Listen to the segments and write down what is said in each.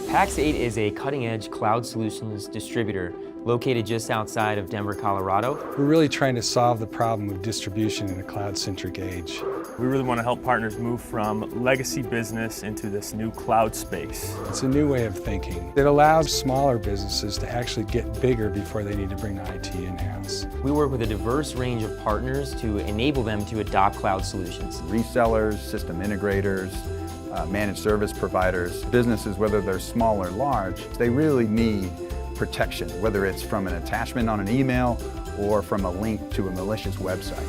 Pax8 is a cutting-edge cloud solutions distributor located just outside of Denver, Colorado. We're really trying to solve the problem of distribution in a cloud-centric age. We really want to help partners move from legacy business into this new cloud space. It's a new way of thinking. It allows smaller businesses to actually get bigger before they need to bring IT in-house. We work with a diverse range of partners to enable them to adopt cloud solutions. Resellers, system integrators, managed service providers, businesses, whether they're small or large, they really need protection, whether it's from an attachment on an email or from a link to a malicious website.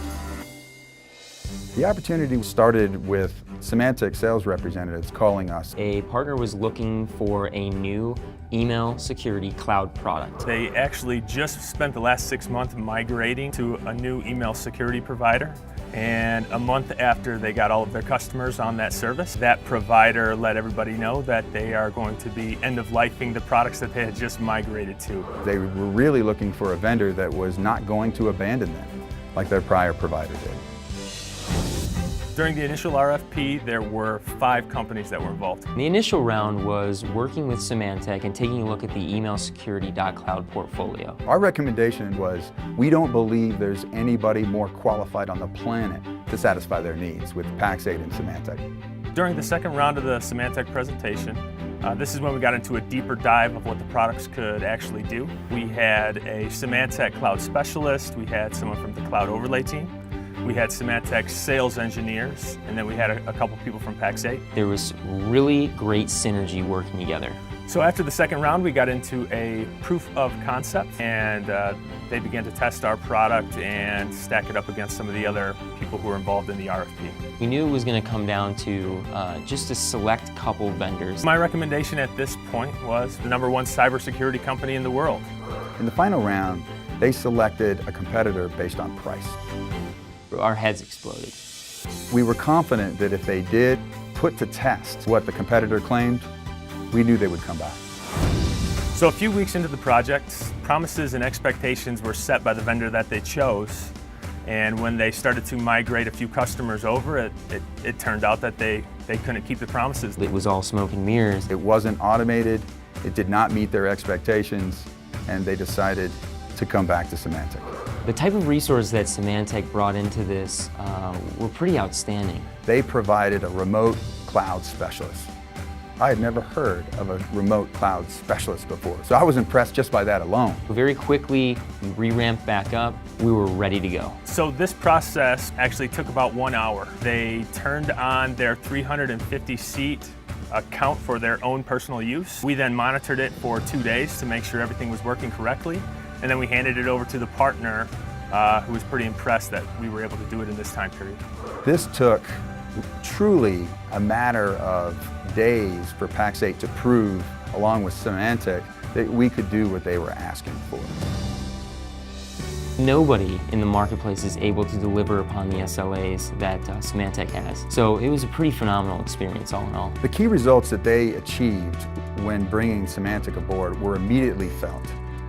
The opportunity started with Symantec sales representatives calling us. A partner was looking for a new email security cloud product. They actually just spent the last 6 months migrating to a new email security provider. And a month after they got all of their customers on that service, that provider let everybody know that they are going to be end-of-lifing the products that they had just migrated to. They were really looking for a vendor that was not going to abandon them like their prior provider did. During the initial RFP, there were 5 companies that were involved. The initial round was working with Symantec and taking a look at the email security.cloud portfolio. Our recommendation was, we don't believe there's anybody more qualified on the planet to satisfy their needs with Pax8 and Symantec. During the second round of the Symantec presentation, this is when we got into a deeper dive of what the products could actually do. We had a Symantec cloud specialist, we had someone from the cloud overlay team, we had Symantec sales engineers, and then we had a couple people from Pax8. There was really great synergy working together. So after the second round, we got into a proof of concept, and they began to test our product and stack it up against some of the other people who were involved in the RFP. We knew it was going to come down to just a select couple vendors. My recommendation at this point was the #1 cybersecurity company in the world. In the final round, they selected a competitor based on price. Our heads exploded. We were confident that if they did put to test what the competitor claimed, we knew they would come back. So a few weeks into the project, promises and expectations were set by the vendor that they chose. And when they started to migrate a few customers over, it turned out that they couldn't keep the promises. It was all smoke and mirrors. It wasn't automated, it did not meet their expectations, and they decided to come back to Symantec. The type of resource that Symantec brought into this were pretty outstanding. They provided a remote cloud specialist. I had never heard of a remote cloud specialist before, so I was impressed just by that alone. Very quickly, we re-ramped back up. We were ready to go. So this process actually took about 1 hour. They turned on their 350-seat account for their own personal use. We then monitored it for 2 days to make sure everything was working correctly. And then we handed it over to the partner who was pretty impressed that we were able to do it in this time period. This took truly a matter of days for Pax8 to prove, along with Symantec, that we could do what they were asking for. Nobody in the marketplace is able to deliver upon the SLAs that Symantec has. So it was a pretty phenomenal experience all in all. The key results that they achieved when bringing Symantec aboard were immediately felt,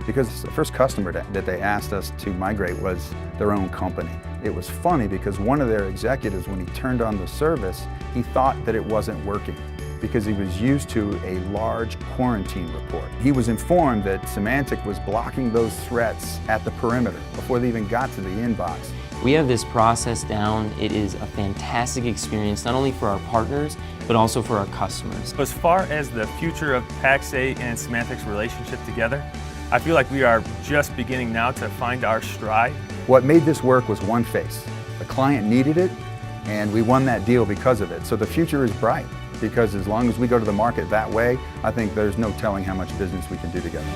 because the first customer that they asked us to migrate was their own company. It was funny because one of their executives, when he turned on the service, he thought that it wasn't working because he was used to a large quarantine report. He was informed that Symantec was blocking those threats at the perimeter before they even got to the inbox. We have this process down. It is a fantastic experience, not only for our partners, but also for our customers. As far as the future of Pax8 and Symantec's relationship together, I feel like we are just beginning now to find our stride. What made this work was one face. The client needed it, and we won that deal because of it. So the future is bright, because as long as we go to the market that way, I think there's no telling how much business we can do together.